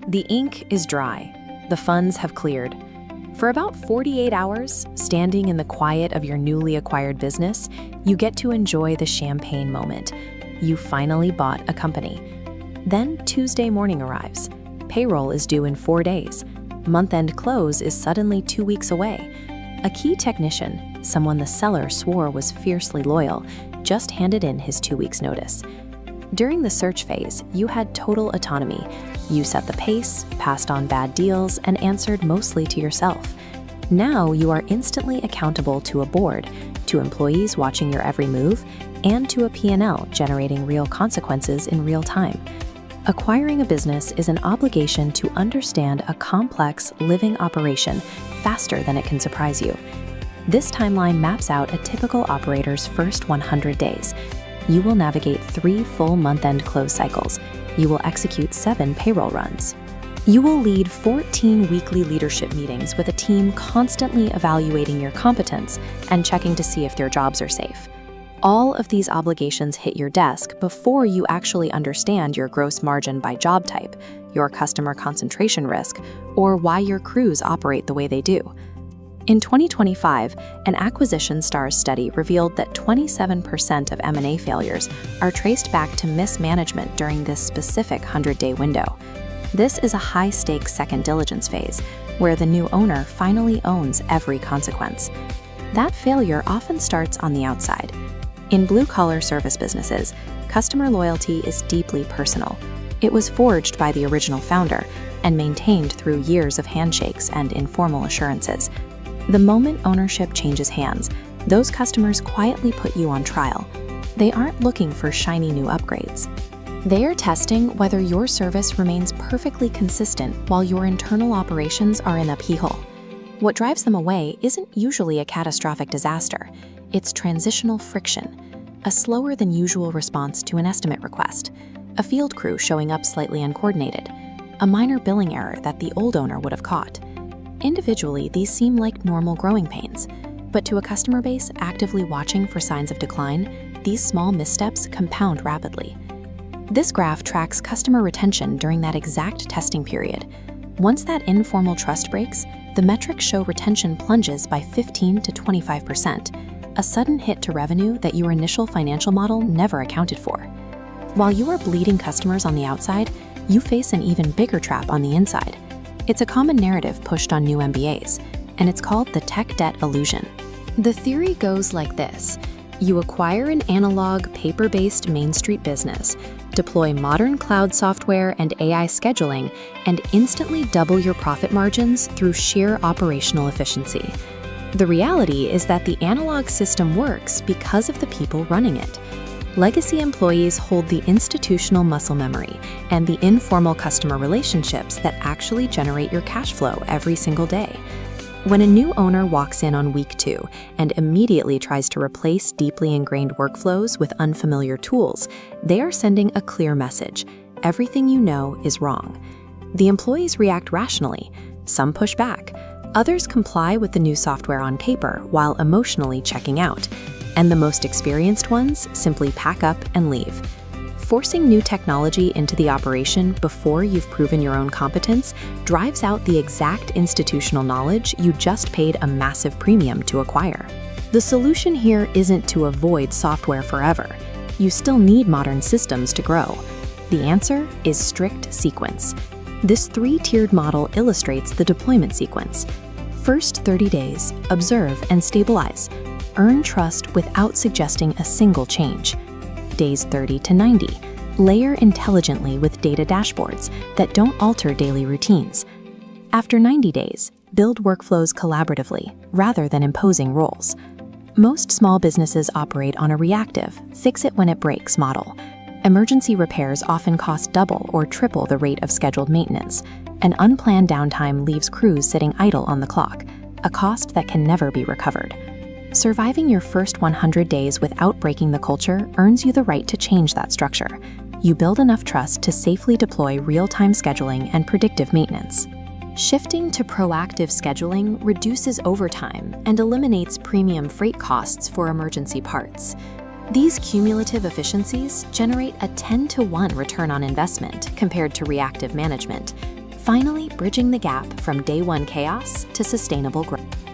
The ink is dry. The funds have cleared. For about 48 hours, standing in the quiet of your newly acquired business, you get to enjoy the champagne moment. You finally bought a company. Then Tuesday morning arrives. Payroll is due in 4 days. Month-end close is suddenly 2 weeks away. A key technician, someone the seller swore was fiercely loyal, just handed in his 2 weeks' notice. During the search phase, you had total autonomy. You set the pace, passed on bad deals, and answered mostly to yourself. Now you are instantly accountable to a board, to employees watching your every move, and to a P&L generating real consequences in real time. Acquiring a business is an obligation to understand a complex, living operation faster than it can surprise you. This timeline maps out a typical operator's first 100 days. You will navigate 3 full month-end close cycles. You will execute 7 payroll runs. You will lead 14 weekly leadership meetings with a team constantly evaluating your competence and checking to see if their jobs are safe. All of these obligations hit your desk before you actually understand your gross margin by job type, your customer concentration risk, or why your crews operate the way they do. In 2025, an Acquisition Stars study revealed that 27% of M&A failures are traced back to mismanagement during this specific 100-day window. This is a high-stakes second diligence phase, where the new owner finally owns every consequence. That failure often starts on the outside. In blue-collar service businesses, customer loyalty is deeply personal. It was forged by the original founder and maintained through years of handshakes and informal assurances. The moment ownership changes hands, those customers quietly put you on trial. They aren't looking for shiny new upgrades. They are testing whether your service remains perfectly consistent while your internal operations are in upheaval. What drives them away isn't usually a catastrophic disaster. It's transitional friction, a slower than usual response to an estimate request, a field crew showing up slightly uncoordinated, a minor billing error that the old owner would have caught. Individually, these seem like normal growing pains, but to a customer base actively watching for signs of decline, these small missteps compound rapidly. This graph tracks customer retention during that exact testing period. Once that informal trust breaks, the metrics show retention plunges by 15 to 25%, a sudden hit to revenue that your initial financial model never accounted for. While you are bleeding customers on the outside, you face an even bigger trap on the inside. It's a common narrative pushed on new MBAs, and it's called the tech debt illusion. The theory goes like this. You acquire an analog, paper-based Main Street business, deploy modern cloud software and AI scheduling, and instantly double your profit margins through sheer operational efficiency. The reality is that the analog system works because of the people running it. Legacy employees hold the institutional muscle memory and the informal customer relationships that actually generate your cash flow every single day. When a new owner walks in on week 2 and immediately tries to replace deeply ingrained workflows with unfamiliar tools, they are sending a clear message. Everything you know is wrong. The employees react rationally. Some push back. Others comply with the new software on paper while emotionally checking out. And the most experienced ones simply pack up and leave. Forcing new technology into the operation before you've proven your own competence drives out the exact institutional knowledge you just paid a massive premium to acquire. The solution here isn't to avoid software forever. You still need modern systems to grow. The answer is strict sequence. This 3-tiered model illustrates the deployment sequence. First 30 days, observe and stabilize. Earn trust without suggesting a single change. Days 30 to 90, layer intelligently with data dashboards that don't alter daily routines. After 90 days, build workflows collaboratively rather than imposing roles. Most small businesses operate on a reactive, fix-it-when-it-breaks model. Emergency repairs often cost double or triple the rate of scheduled maintenance, and unplanned downtime leaves crews sitting idle on the clock, a cost that can never be recovered. Surviving your first 100 days without breaking the culture earns you the right to change that structure. You build enough trust to safely deploy real-time scheduling and predictive maintenance. Shifting to proactive scheduling reduces overtime and eliminates premium freight costs for emergency parts. These cumulative efficiencies generate a 10-to-1 return on investment compared to reactive management. finally bridging the gap from day one chaos to sustainable growth.